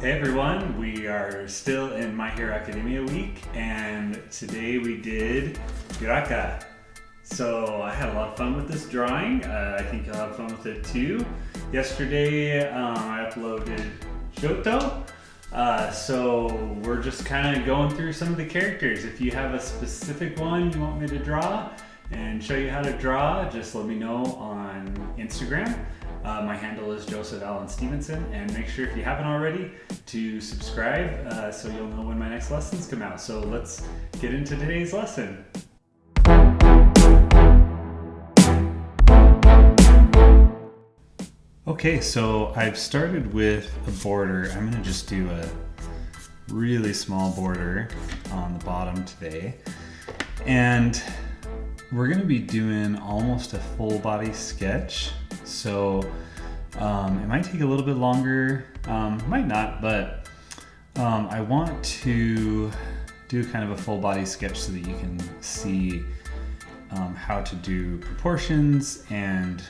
Hey everyone, we are still in My Hero Academia week, and today we did Uraraka. So I had a lot of fun with this drawing. I think you'll have fun with it too. Yesterday I uploaded Shoto. So we're just kind of going through some of the characters. If you have a specific one you want me to draw and show you how to draw, just let me know on Instagram. My handle is Joseph Allen Stevenson, and make sure if you haven't already to subscribe so you'll know when my next lessons come out. So let's get into today's lesson. Okay, so I've started with a border. I'm going to just do a really small border on the bottom today. And we're going to be doing almost a full body sketch. So it might take a little bit longer, might not, but I want to do kind of a full body sketch so that you can see how to do proportions and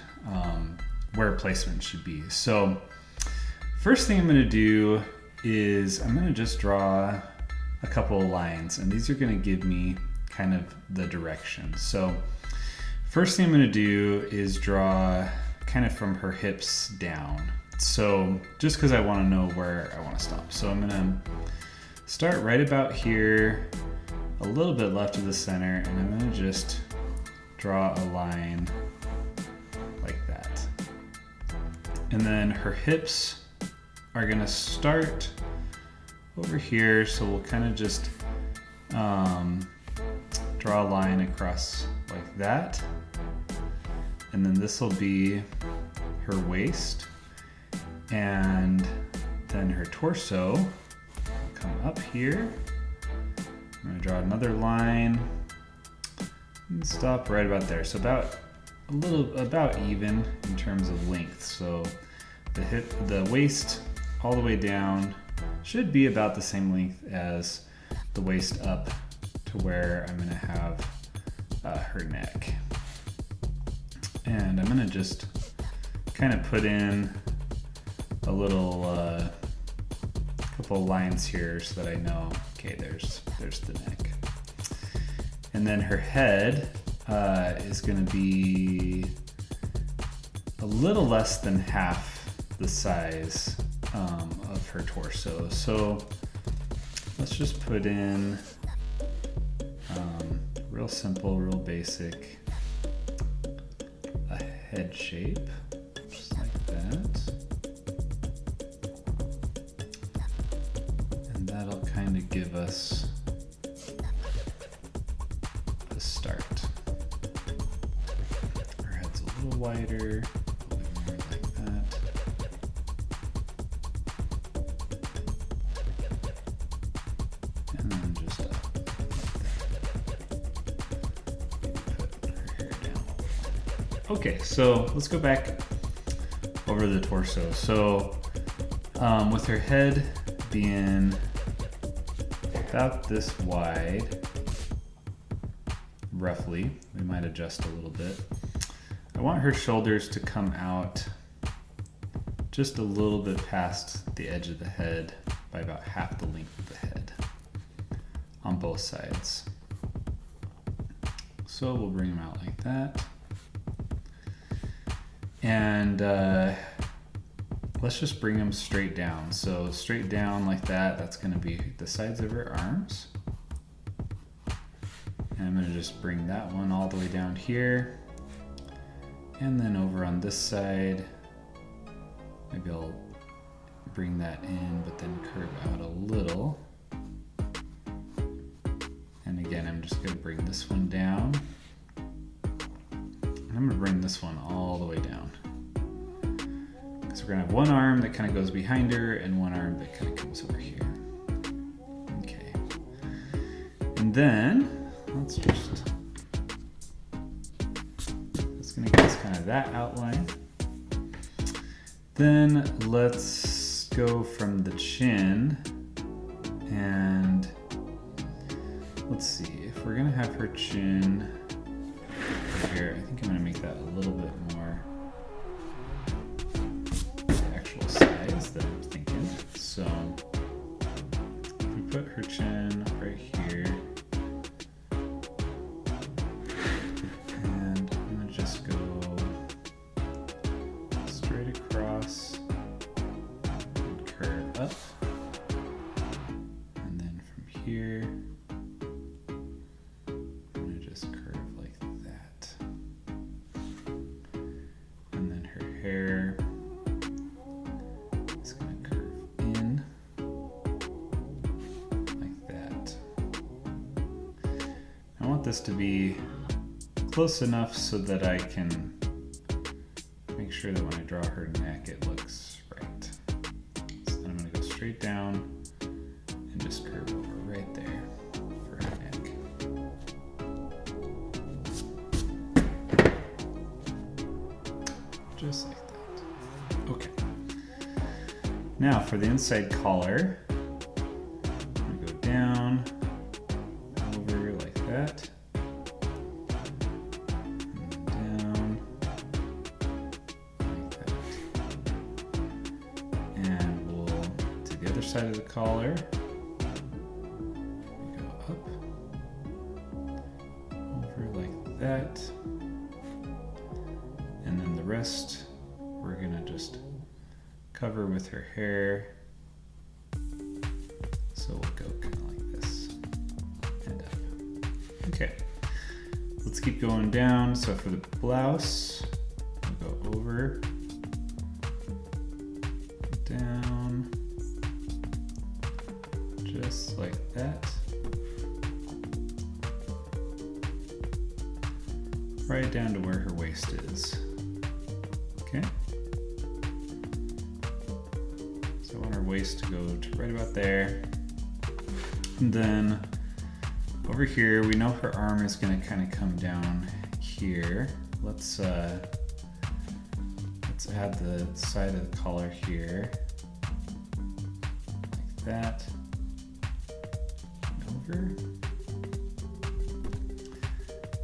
where placement should be. So first thing I'm going to do is I'm going to just draw a couple of lines, and these are going to give me kind of the direction. So first thing I'm going to do is draw kind of from her hips down. So just because I want to know where I want to stop. So I'm going to start right about here, a little bit left of the center, and I'm going to just draw a line like that. And then her hips are going to start over here, so we'll kind of just draw a line across like that. And then this will be her waist, and then her torso will come up here. I'm going to draw another line and stop right about there. So about even in terms of length. So the waist all the way down should be about the same length as the waist up to where I'm going to have her neck. And I'm gonna just kind of put in a little couple lines here so that I know, okay, there's the neck. And then her head is gonna be a little less than half the size of her torso. So let's just put in real simple, real basic head shape, just like that. And that'll kind of give us the start. Our head's a little wider, a little more like that. And then just up like that. Put her hair down. Okay, so let's go back over the torso. So with her head being about this wide, roughly, we might adjust a little bit. I want her shoulders to come out just a little bit past the edge of the head by about half the length of the head on both sides. So we'll bring them out like that. And let's just bring them straight down. So straight down like that, that's gonna be the sides of her arms. And I'm gonna just bring that one all the way down here. And then over on this side, maybe I'll bring that in, but then curve out a little. And again, I'm just gonna bring this one down. I'm gonna bring this one all the way down. So we're gonna have one arm that kind of goes behind her and one arm that kind of comes over here. Okay. And then it's gonna give us kind of that outline. Then let's go from the chin, and let's see, if we're gonna have her chin here, I think I'm gonna make that a little bit more actual size. size that I'm thinking. So if we put her chin right here, and I'm gonna just go straight across and curve up. And then from here, I'm gonna just curve like that. And then her hair is gonna curve in like that. I want this to be close enough so that I can make sure that when I draw her neck it looks right. So then I'm going to go straight down and just curve over right there for her neck. Just like that. Okay. Now for the inside collar, I'm going to go down, over like that. Side of the collar, we go up, over like that, and then the rest we're gonna just cover with her hair, so we'll go kind of like this and up. Okay, let's keep going down. So for the blouse, we'll go over, down, just like that. Right down to where her waist is. Okay. So I want her waist to go to right about there. And then over here, we know her arm is gonna kind of come down here. Let's add the side of the collar here. Like that. Over.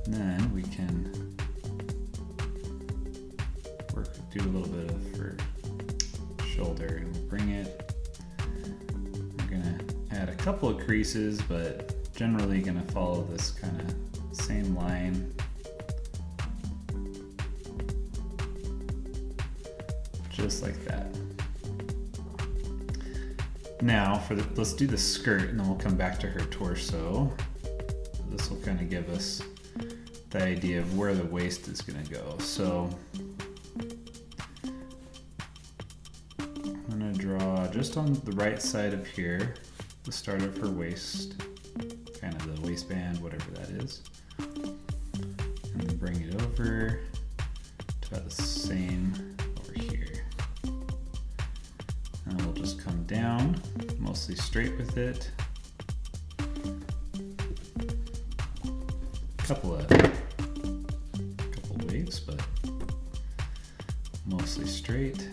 And then we can do a little bit of her shoulder, and we'll bring it. We're gonna add a couple of creases, but generally gonna follow this kind of same line. Just like that. Now, let's do the skirt, and then we'll come back to her torso. This will kind of give us the idea of where the waist is going to go. So I'm going to draw just on the right side of here, the start of her waist, kind of the waistband, whatever that is. And then bring it over to about the same over here. And we'll just come down, mostly straight with it. Couple waves, but mostly straight.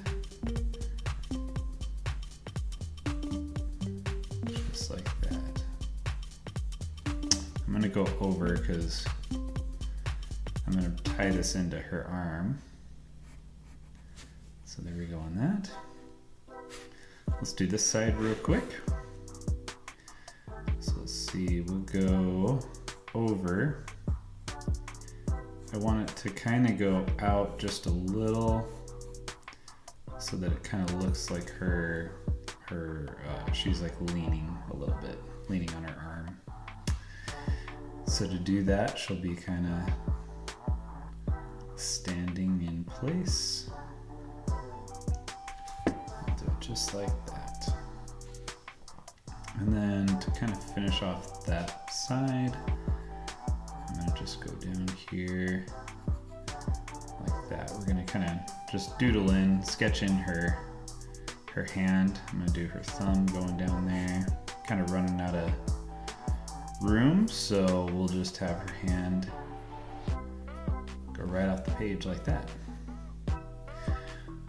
Just like that. I'm gonna go over because I'm gonna tie this into her arm. So there we go on that. Let's do this side real quick. So let's see, we'll go over. I want it to kind of go out just a little so that it kind of looks like she's like leaning a little bit, leaning on her arm. So to do that, she'll be kind of standing in place. I'll do it just like that. And then to kind of finish off that side, I'm gonna just go down here like that. We're gonna kind of just doodle in, sketch in her hand. I'm gonna do her thumb going down there, kind of running out of room, so we'll just have her hand go right off the page like that.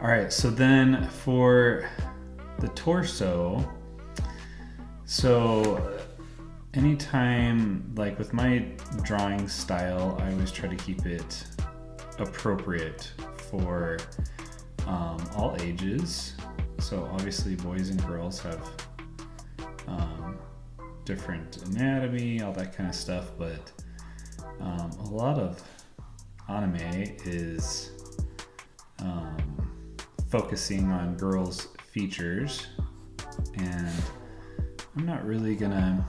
All right, so then for the torso, so anytime, like with my drawing style, I always try to keep it appropriate for all ages. So obviously boys and girls have different anatomy, all that kind of stuff, but a lot of anime is focusing on girls' features, and I'm not really gonna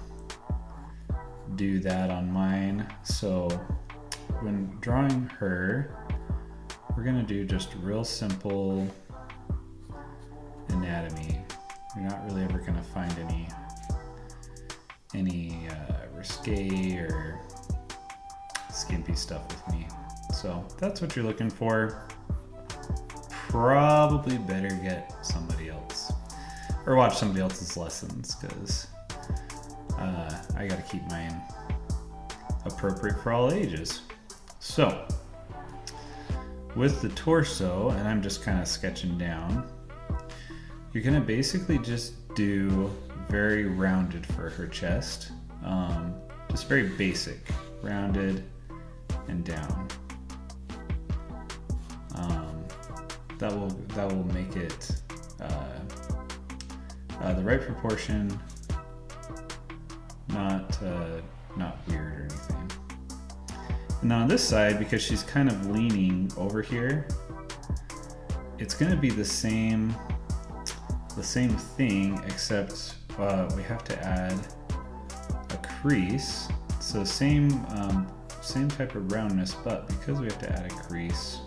do that on mine. So when drawing her, we're gonna do just real simple anatomy. You're not really ever gonna find any risque or skimpy stuff with me. So that's what you're looking for. Probably better get somebody else or watch somebody else's lessons, because I gotta keep mine appropriate for all ages. So with the torso, and I'm just kind of sketching down, you're gonna basically just do very rounded for her chest, just very basic, rounded and down. That will make it the right proportion, not weird or anything. And now on this side, because she's kind of leaning over here, it's going to be the same thing, except we have to add a crease. So same type of roundness, but because we have to add a crease,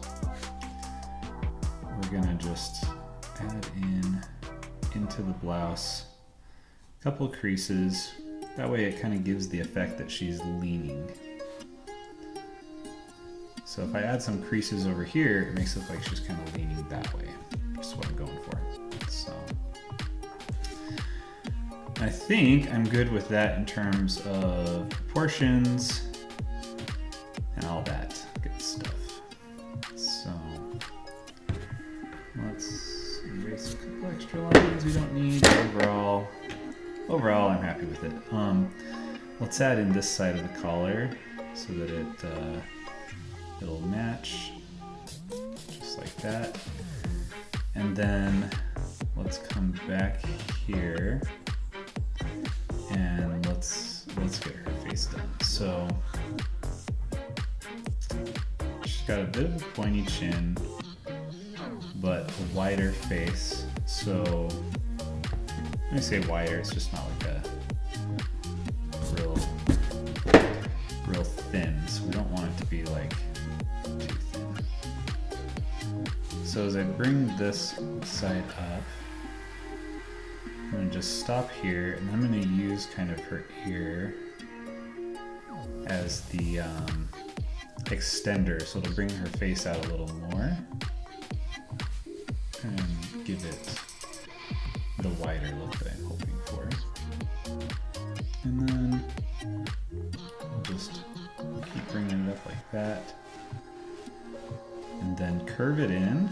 we're gonna just add into the blouse a couple of creases. That way it kind of gives the effect that she's leaning. So if I add some creases over here, it makes it look like she's kind of leaning that way. That's what I'm going for. So I think I'm good with that in terms of proportions and all that good stuff. So let's erase a couple extra lines we don't need. Overall, I'm happy with it. Let's add in this side of the collar so that it'll match just like that. And then let's come back here and let's get her face done. So she's got a bit of a pointy chin, but a wider face. So when I say wider, it's just not like a real thin. So we don't want it to be like too thin. So as I bring this side up, I'm going to just stop here, and I'm going to use kind of her ear as the extender, so it'll bring her face out a little more and give it the wider look that I'm hoping for. And then I'll just keep bringing it up like that, and then curve it in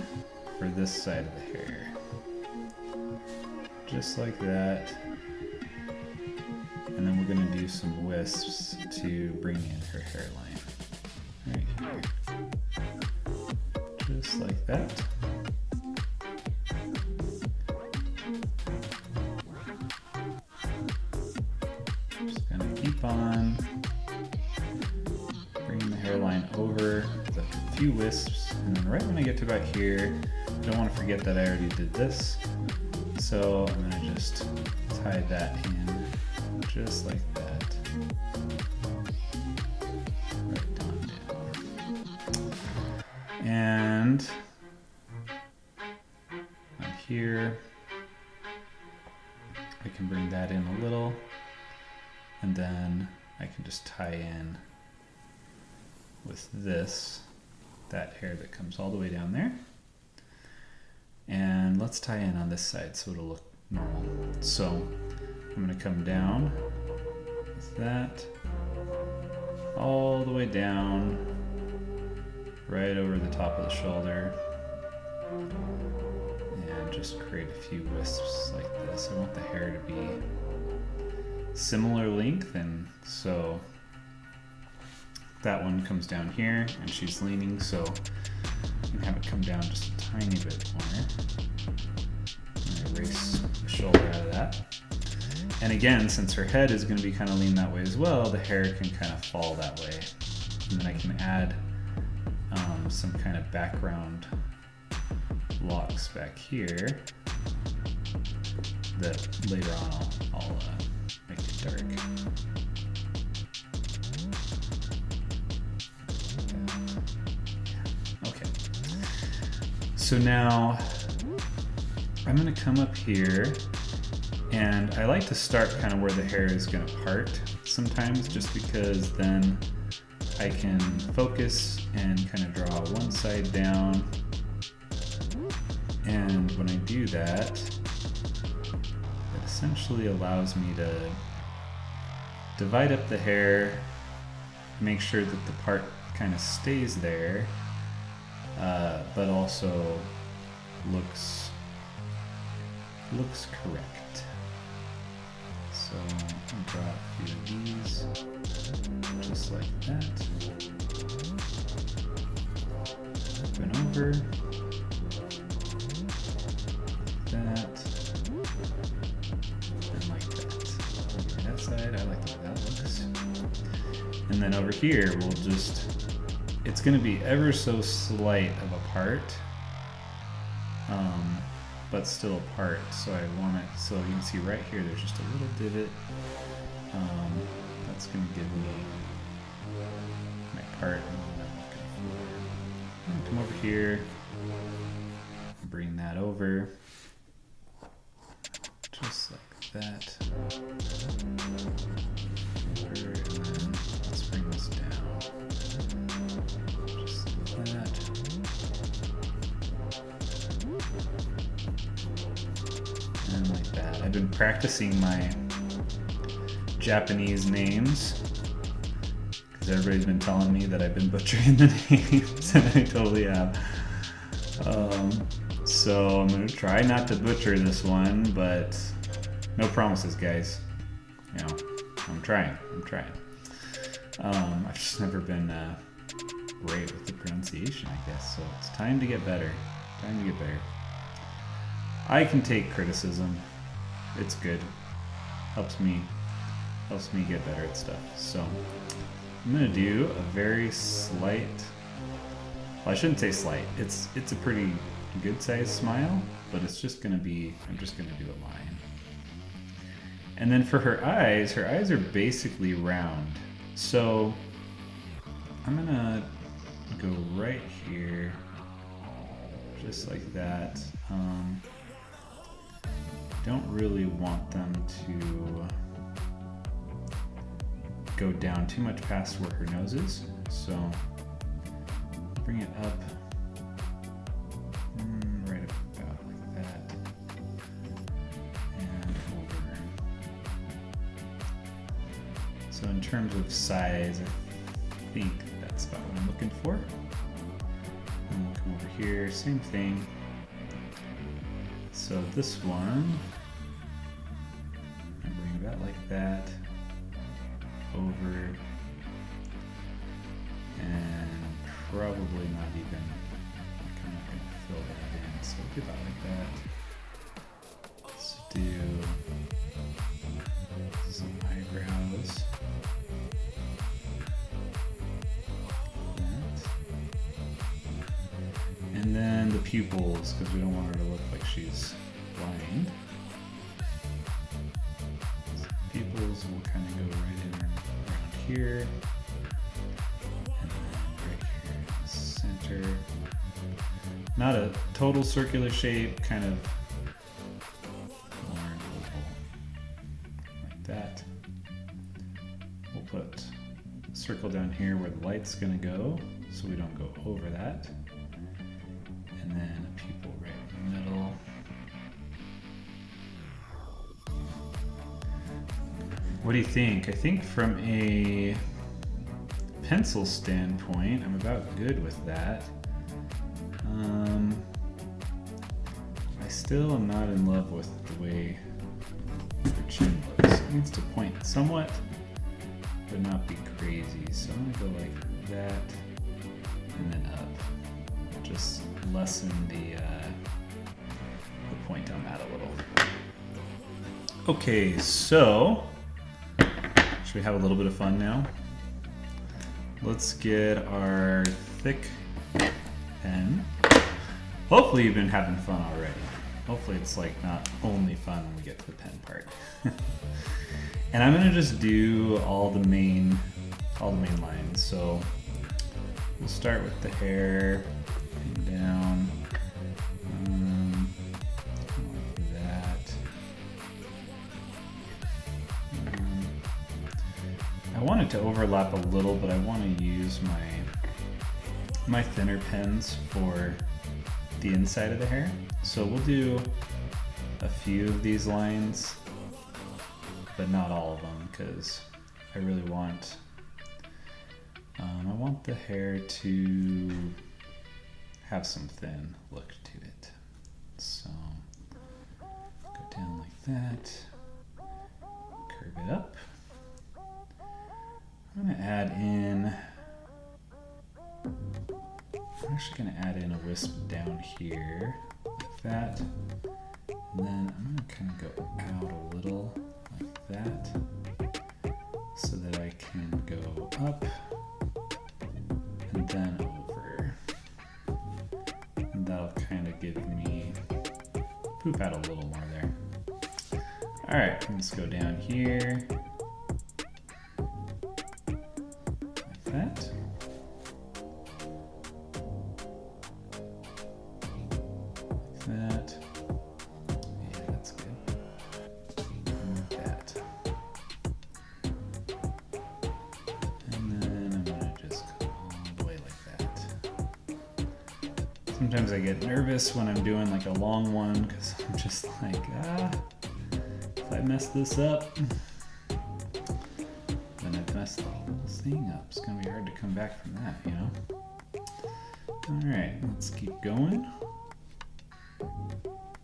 for this side of the hair. Just like that. And then we're going to do some wisps to bring in her hairline. Right here. Just like that. Just going to keep on bringing the hairline over with a few wisps. And then right when I get to about here, I don't want to forget that I already did this. So I'm going to just tie that in just like that. Right on down. And on here, I can bring that in a little, and then I can just tie in with that hair that comes all the way down there. And let's tie in on this side so it'll look normal. So I'm going to come down with that all the way down, right over the top of the shoulder, and just create a few wisps like this. I want the hair to be similar length, and so that one comes down here and she's leaning, so you can have it come down just a tiny bit more. erase the shoulder out of that. And again, since her head is going to be kind of lean that way as well, the hair can kind of fall that way. And then I can add some kind of background locks back here that later on I'll make it dark. Okay. So now I'm going to come up here, and I like to start kind of where the hair is going to part sometimes, just because then I can focus and kind of draw one side down. And when I do that, it essentially allows me to divide up the hair, make sure that the part kind of stays there, but also looks correct. So I'll draw a few of these, just like that. Open over. That. And like that. Over that side, I like the way that looks. And then over here, we'll just, it's going to be ever so slight of a part, but still a part. So I want it, so you can see right here, there's just a little divot. That's going to give me my part I'm looking for. And come over here, bring that over, just like that. Over, and then let's bring this down, just like that. And like that. I've been practicing my Japanese names because everybody's been telling me that I've been butchering the names, and I totally have. So I'm gonna try not to butcher this one, but no promises, guys. You know, I'm trying. I've just never been great with the pronunciation, I guess. So it's time to get better. I can take criticism. It's good. Helps me get better at stuff. So I'm gonna do a very slight, well, I shouldn't say slight. It's a pretty good sized smile, but it's just gonna be, I'm just gonna do a line. And then for her eyes are basically round. So I'm gonna go right here, just like that. Don't really want them to go down too much past where her nose is, so bring it up right about like that, and over. So in terms of size, I think that's about what I'm looking for. And we'll come over here, same thing. So this one, I bring about like that, over, and probably not even, like I'm not going to fill that in, so we'll do about like that. Let's do some eyebrows. And then the pupils, because we don't want her to look like she's blind. So pupils will kind of go right in around here. And then right here in the center. Not a total circular shape, kind of more an oval. Like that. We'll put a circle down here where the light's going to go, so we don't go over that. And then a pupil right in the middle. What do you think? I think from a pencil standpoint, I'm about good with that. I still am not in love with the way the chin looks. It needs to point somewhat, but not be crazy. So I'm gonna go like that, and then up. Just lessen the point on that a little. Okay, so should we have a little bit of fun now? Let's get our thick pen. Hopefully you've been having fun already. Hopefully it's like not only fun when we get to the pen part. And I'm gonna just do all the main lines. So we'll start with the hair and down. Like that. I want it to overlap a little, but I want to use my thinner pens for the inside of the hair. So we'll do a few of these lines, but not all of them, because I really want I want the hair to have some thin look to it. So go down like that, curve it up. I'm gonna add in, I'm actually gonna add in a wisp down here, like that. And then I'm gonna kind of go out a little, like that, so that I can go up and then over. And that'll kind of give me, poop out a little more there. All right, let's go down here, like that. Like that. Yeah, that's good. Like that. And then I'm gonna just go all the way like that. Sometimes I get nervous when I'm doing like a long one, because I'm just like, if I mess this up, then I've messed the whole thing up. It's gonna be hard to come back from that, you know? All right, let's keep going.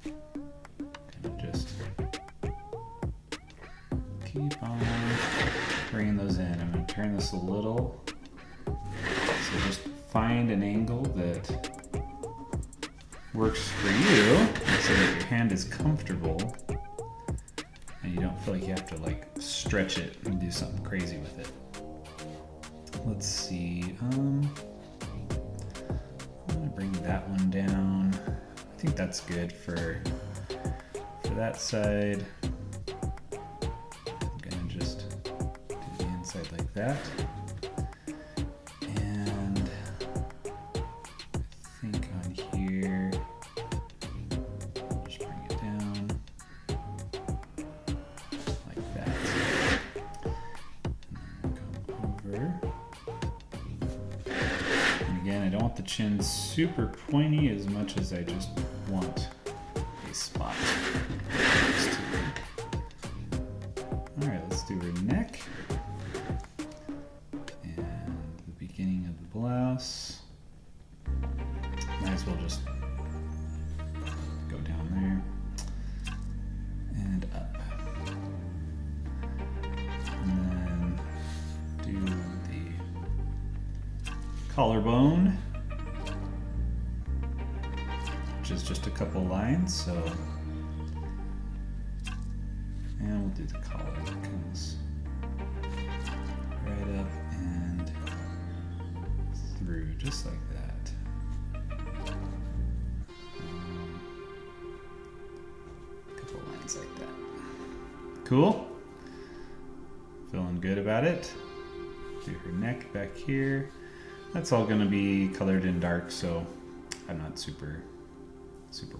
Kind of just keep on bringing those in. I'm gonna turn this a little. So just find an angle that works for you so that your hand is comfortable and you don't feel like you have to like stretch it and do something crazy with it. Let's see, I'm gonna bring that one down. I think that's good for that side. I'm gonna just do the inside like that. And I think on here, just bring it down like that. And then come over. And again, I don't want the chin super pointy as much as I just want a spot. All right, let's do her neck and the beginning of the blouse. Might as well just go down there and up. And then do the collarbone, which is just a couple lines, so, and we'll do the collar that comes right up and through, just like that. A couple lines like that. Cool? Feeling good about it? Do her neck back here. That's all gonna be colored in dark, so I'm not super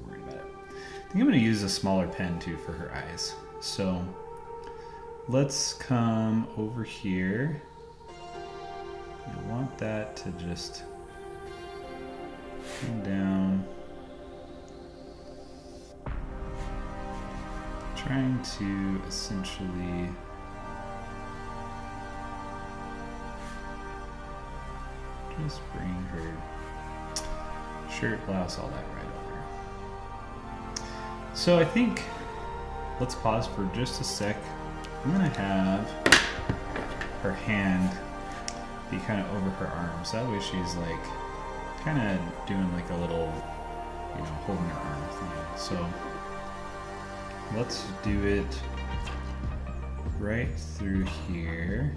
worried about it. I think I'm gonna use a smaller pen too for her eyes. So let's come over here. I want that to just come down. Trying to essentially just bring her shirt, blouse, all that right over. So I think, let's pause for just a sec. I'm gonna have her hand be kind of over her arms. That way she's like, kind of doing like a little, holding her arm thing. So let's do it right through here.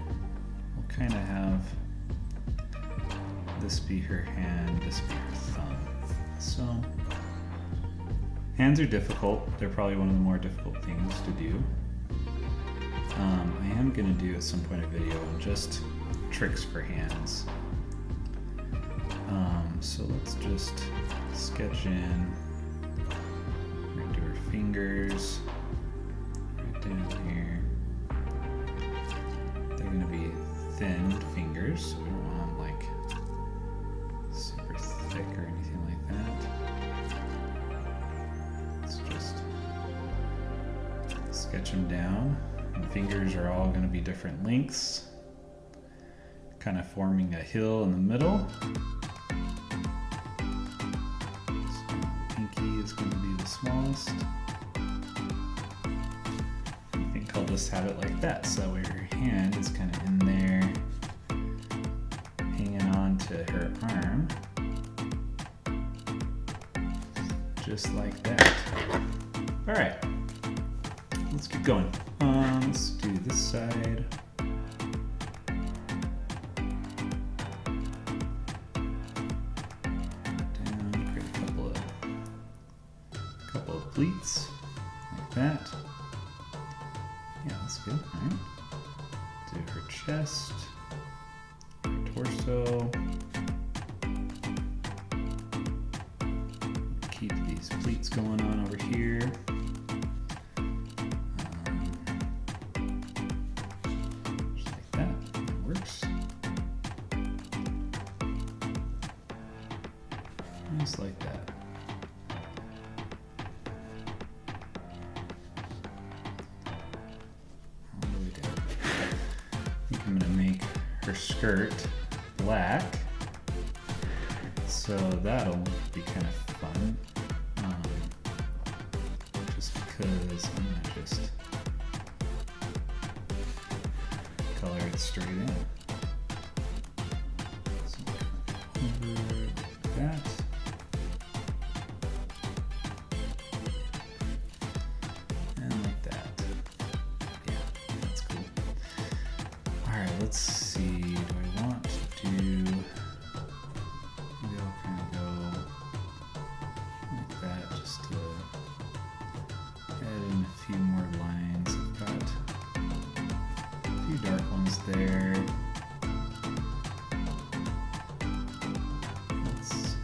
We'll kind of have this be her hand, this be her thumb. So, hands are difficult. They're probably one of the more difficult things to do. I am going to do at some point a video on just tricks for hands. So let's just sketch in. We're going to do her fingers right down here. They're going to be thin fingers, so we don't want them like super thick or anything like that. Let's just sketch them down. The fingers are all going to be different lengths, kind of forming a hill in the middle. So pinky is going to be the smallest. I think I'll just have it like that, so that way her hand is kind of in there, hanging on to her arm, just like that. All right, let's keep going. Let's do this side. Down, create a couple of pleats like that. Yeah, that's good. All right. Do her chest, her torso. Keep these pleats going on over here. Just like that. All the way down. I think I'm going to make her skirt black, so that'll be kind of fun. Just because I'm going to just color it straight in. So over like that. Let's see, do I want to do, maybe I'll kind of go like that just to add in a few more lines. I've got a few dark ones there. Let's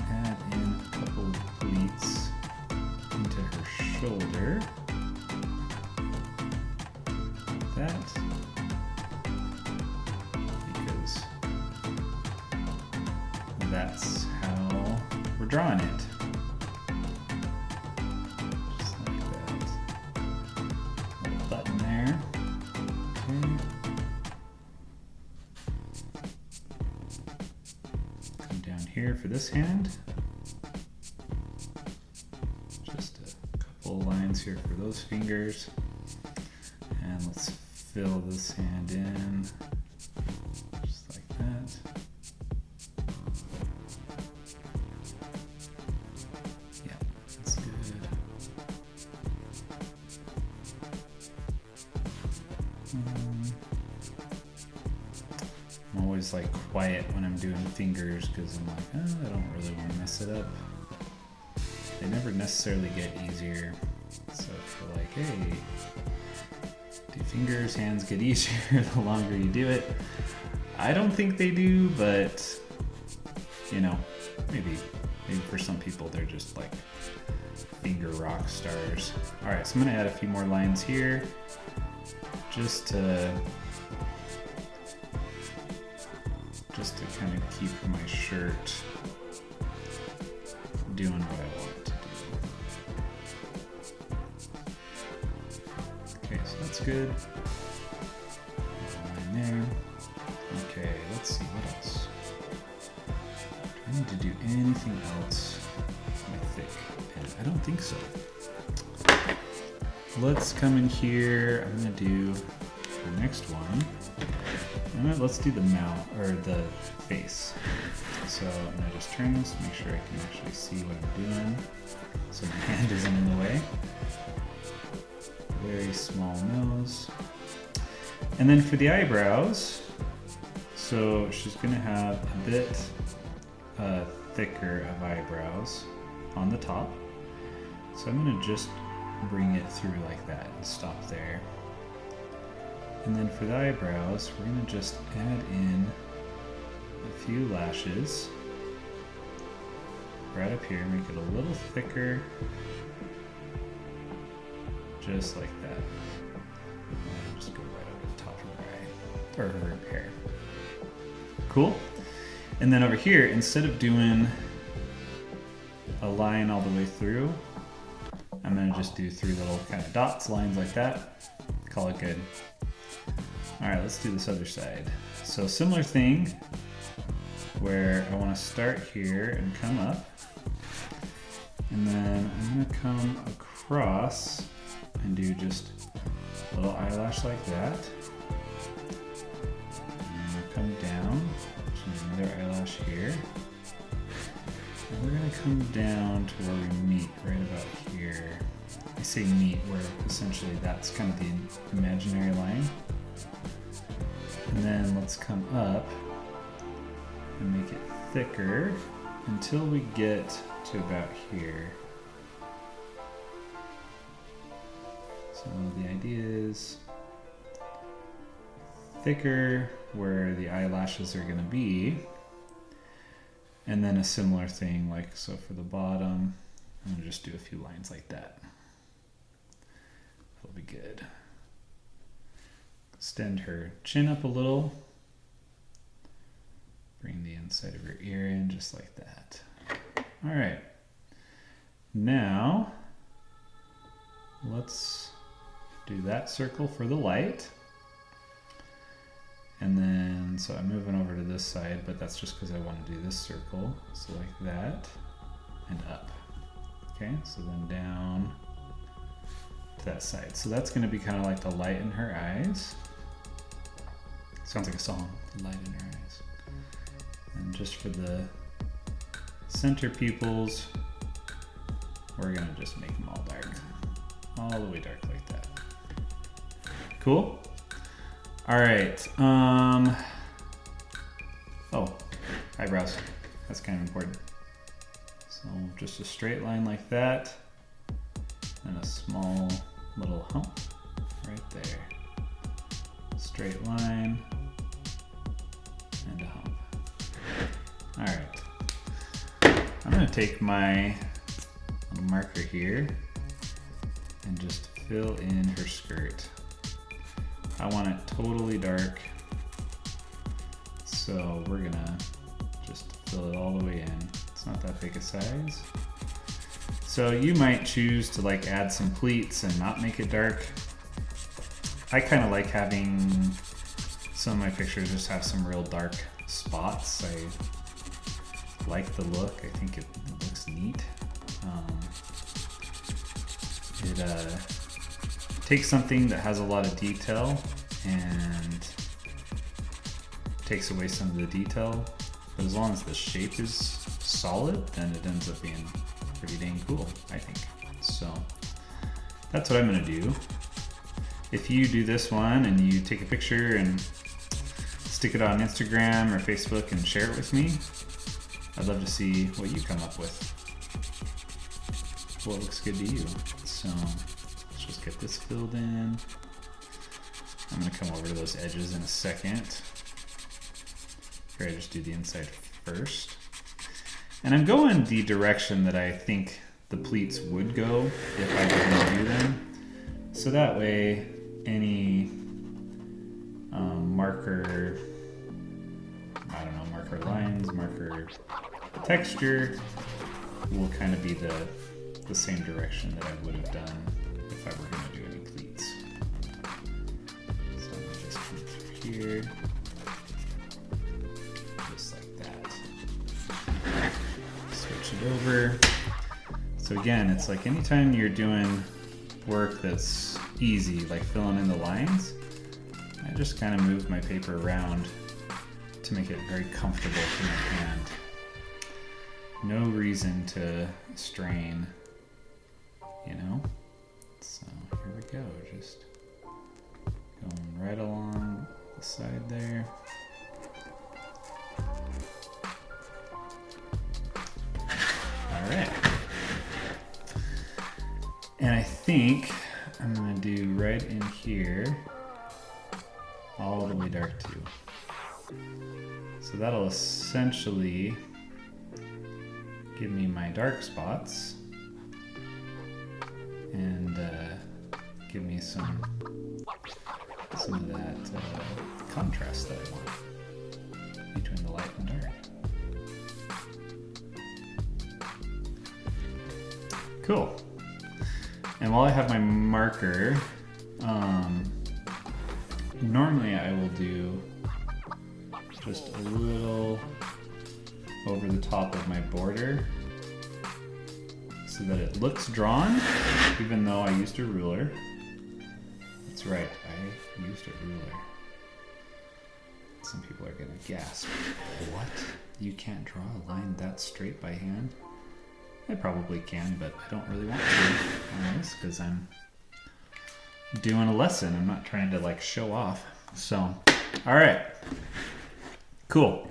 add in a couple of pleats into her shoulder. That, because that's how we're drawing it. Just like that. Little button there. Okay. Come down here for this hand. Just a couple lines here for those fingers. And let's fill this hand in, just like that. Yeah, that's good. I'm always like quiet when I'm doing fingers because I'm like, oh, I don't really want to mess it up. They never necessarily get easier. So if you're like, hey, do fingers, hands get easier the longer you do it. I don't think they do, but you know, maybe for some people they're just like finger rock stars. All right, so I'm gonna add a few more lines here just to kind of keep my shirt doing what I want it to do. Okay, so that's good. Line there. Okay, let's see what else. Do I need to do anything else with my thick pen? I don't think so. Let's come in here. I'm gonna do the next one. Let's do the mouth or the face. So I'm gonna just turn this to make sure I can actually see what I'm doing, so my hand isn't in the way. Very small nose. And then for the eyebrows, so she's gonna have a bit thicker of eyebrows on the top. So I'm gonna just bring it through like that and stop there. And then for the eyebrows, we're gonna just add in a few lashes right up here, make it a little thicker, just like that. And just go right over the top of her eye, or her hair. Cool. And then over here, instead of doing a line all the way through, I'm gonna just do 3 little kind of dots, lines like that. Call it good. All right, let's do this other side. So similar thing, where I wanna start here and come up. And then I'm gonna come across and do just a little eyelash like that. And we'll come down, so another eyelash here. And we're gonna come down to where we meet, right about here. I say meet, where essentially that's kind of the imaginary line. And then let's come up and make it thicker until we get to about here. So the idea is thicker where the eyelashes are gonna be, and then a similar thing, like so for the bottom, I'm gonna just do a few lines like that. That'll be good. Extend her chin up a little. Bring the inside of her ear in just like that. All right. Now, let's do that circle for the light. And then, so I'm moving over to this side, but that's just because I want to do this circle. So like that, and up. Okay, so then down to that side. So that's gonna be kind of like the light in her eyes. Sounds like a song, the light in her eyes. And just for the center pupils, we're gonna just make them all dark. All the way dark like that. Cool? All right, oh, eyebrows, that's kind of important. So just a straight line like that, and a small little hump right there. Straight line, and a hump. All right, I'm gonna take my little marker here and just fill in her skirt. I want it totally dark, so we're gonna just fill it all the way in. It's not that big a size. So you might choose to like add some pleats and not make it dark. I kind of like having some of my pictures just have some real dark spots. I like the look. I think it looks neat. It takes something that has a lot of detail and takes away some of the detail. But as long as the shape is solid, then it ends up being pretty dang cool, I think. So that's what I'm gonna do. If you do this one and you take a picture and stick it on Instagram or Facebook and share it with me, I'd love to see what you come up with. What looks good to you. So let's just get this filled in. I'm gonna come over to those edges in a second. Here I just do the inside first. And I'm going the direction that I think the pleats would go if I didn't do them. So that way, any marker, I don't know, marker lines, marker texture will kind of be the same direction that I would have done if I were going to do any pleats. So I'm going to just come through here, just like that. Switch it over. So again, it's like anytime you're doing work that's easy, like filling in the lines, I just kind of move my paper around to make it very comfortable for my hand. no reason to strain, you know? So here we go, just going right along the side there. All right. And I think I'm gonna do right in here, all the way dark too. So that'll essentially give me my dark spots and give me some of that contrast that I want between the light and dark. Cool. And while I have my marker, normally I will do just a little over the top of my border so that it looks drawn, even though I used a ruler. That's right, I used a ruler. Some people are gonna gasp. What? You can't draw a line that straight by hand? I probably can, but I don't really want to on this because I'm doing a lesson. I'm not trying to like show off. So, all right, cool.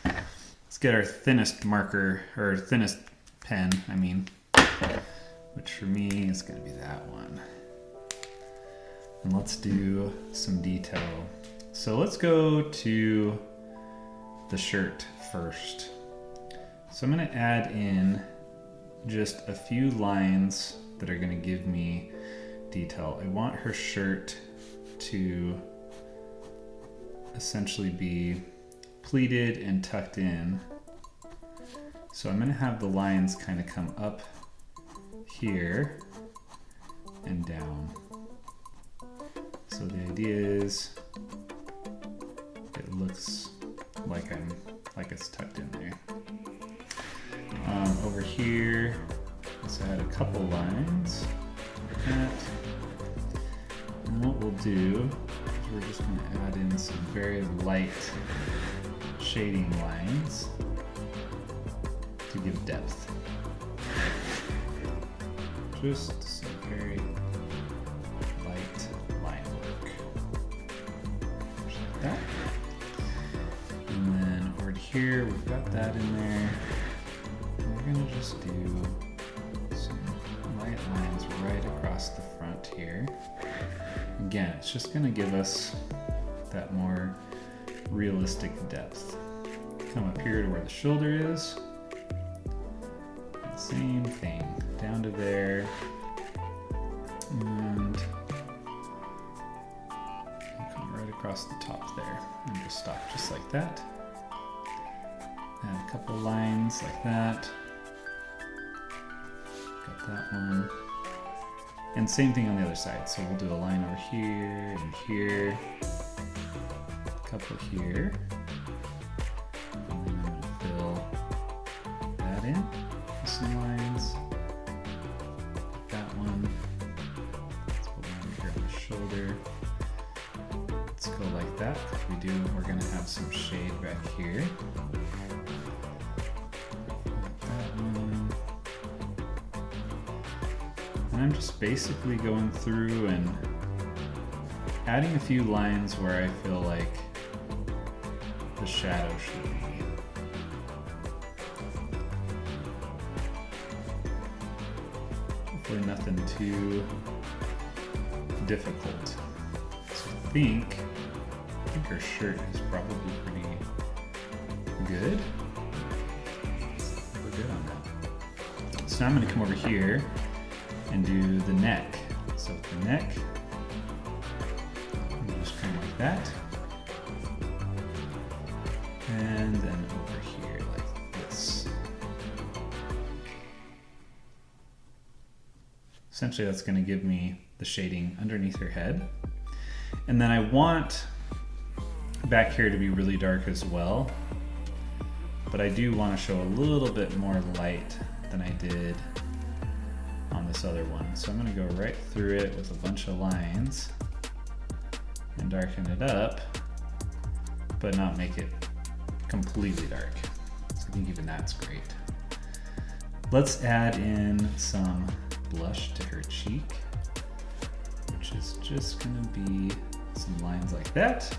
Let's get our thinnest marker, or thinnest pen, I mean, which for me is gonna be that one. And let's do some detail. So let's go to the shirt first. So I'm gonna add in just a few lines that are gonna give me detail. I want her shirt to essentially be pleated and tucked in. So I'm gonna have the lines kind of come up here and down. So the idea is it looks like it's tucked in there. Over here, let's add a couple lines like that. And what we'll do is we're just going to add in some very light shading lines to give depth. Just some very light line work. Just like that. And then over here, we've got that in there. We're gonna just do some light lines right across the front here. Again, it's just gonna give us that more realistic depth. Come up here to where the shoulder is. Same thing, down to there. And come right across the top there. And just stop just like that. Add a couple lines like that. Got that one. And same thing on the other side. So we'll do a line over here and here. A couple here. And then I'm gonna fill that in with some lines. That one. Let's put one over here on the shoulder. Let's go like that. We're gonna have some shade back here. And I'm just basically going through and adding a few lines where I feel like the shadow should be. Hopefully nothing too difficult. So I think her shirt is probably pretty good. We're good on that. So now I'm going to come over here and do the neck. So the neck, just kind of like that. And then over here like this. Essentially that's going to give me the shading underneath her head. And then I want back here to be really dark as well. But I do want to show a little bit more light than I did on this other one. So I'm going to go right through it with a bunch of lines and darken it up, but not make it completely dark. So I think even that's great. Let's add in some blush to her cheek, which is just gonna be some lines like that,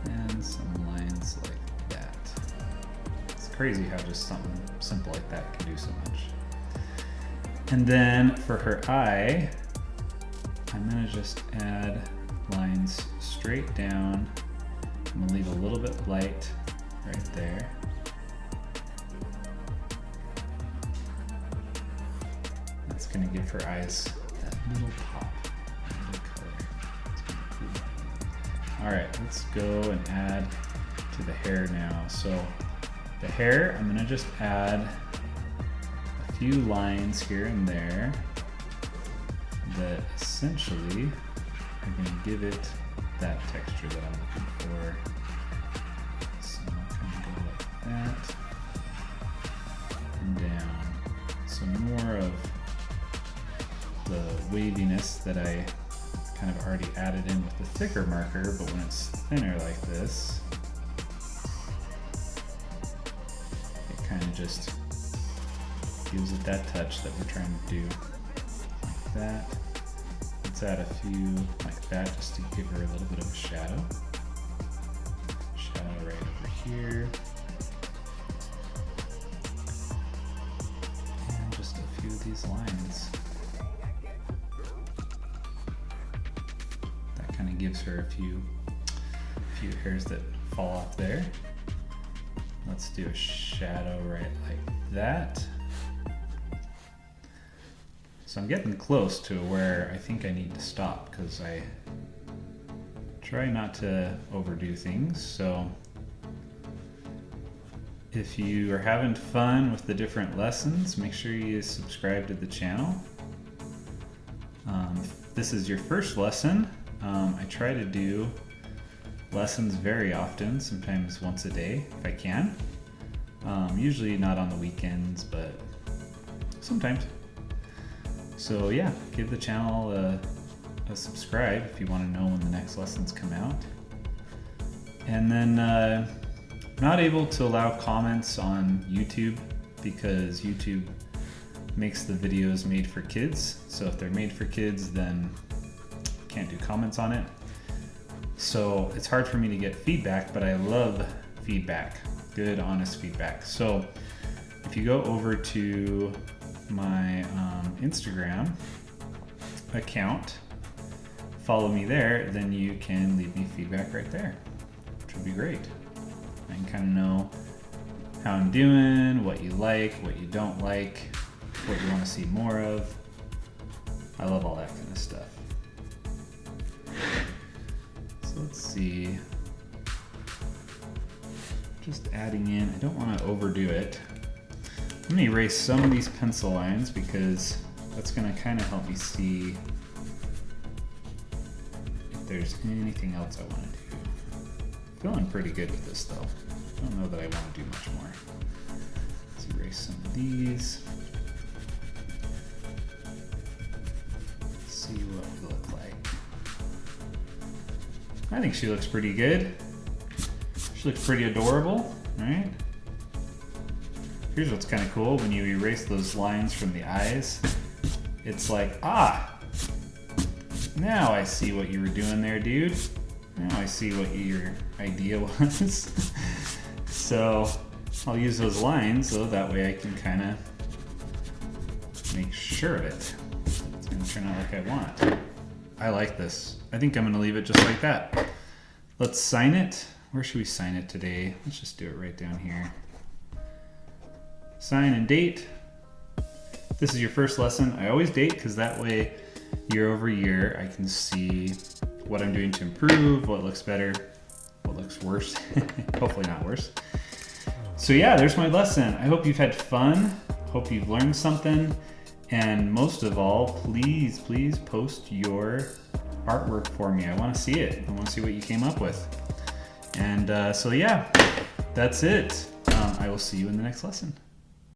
and some lines like that. It's crazy how just something simple like that can do so much. And then for her eye, I'm gonna just add lines straight down. I'm gonna leave a little bit light right there. That's gonna give her eyes that little pop, little color. It's gonna be cool. All right, let's go and add to the hair now. So the hair, I'm gonna just add a few lines here and there that essentially are gonna give it that texture that I'm looking for. So I'm gonna go like that and down. So more of the waviness that I kind of already added in with the thicker marker, but when it's thinner like this, it kind of just gives it that touch that we're trying to do. Like that. Let's add a few like that just to give her a little bit of a shadow. Shadow right over here. And just a few of these lines. That kind of gives her a few hairs that fall off there. Let's do a shadow right like that. So I'm getting close to where I think I need to stop because I try not to overdo things. So if you are having fun with the different lessons, make sure you subscribe to the channel. If this is your first lesson, I try to do lessons very often, sometimes once a day if I can. Usually not on the weekends, but sometimes. So yeah, give the channel a subscribe if you want to know when the next lessons come out. And then I'm not able to allow comments on YouTube because YouTube makes the videos made for kids. So if they're made for kids, then can't do comments on it. So it's hard for me to get feedback, but I love feedback, good, honest feedback. So if you go over to my Instagram account, follow me there, then you can leave me feedback right there, which would be great. I can kind of know how I'm doing, what you like, what you don't like, what you want to see more of. I love all that kind of stuff. So let's see. Just adding in, I don't want to overdo it. I'm going to erase some of these pencil lines because that's going to kind of help me see if there's anything else I want to do. Feeling pretty good with this though. I don't know that I want to do much more. Let's erase some of these. See what we look like. I think she looks pretty good. She looks pretty adorable, right? Here's what's kind of cool, when you erase those lines from the eyes, it's like, ah, now I see what you were doing there, dude. Now I see what your idea was. So I'll use those lines so that way I can kind of make sure of it. It's gonna turn out like I want. I like this. I think I'm gonna leave it just like that. Let's sign it. Where should we sign it today? Let's just do it right down here. Sign and date. This is your first lesson. I always date because that way year over year I can see what I'm doing to improve, what looks better, what looks worse, hopefully not worse. So yeah, there's my lesson. I hope you've had fun. Hope you've learned something. And most of all, please, please post your artwork for me. I want to see it. I want to see what you came up with. And so yeah, that's it. I will see you in the next lesson.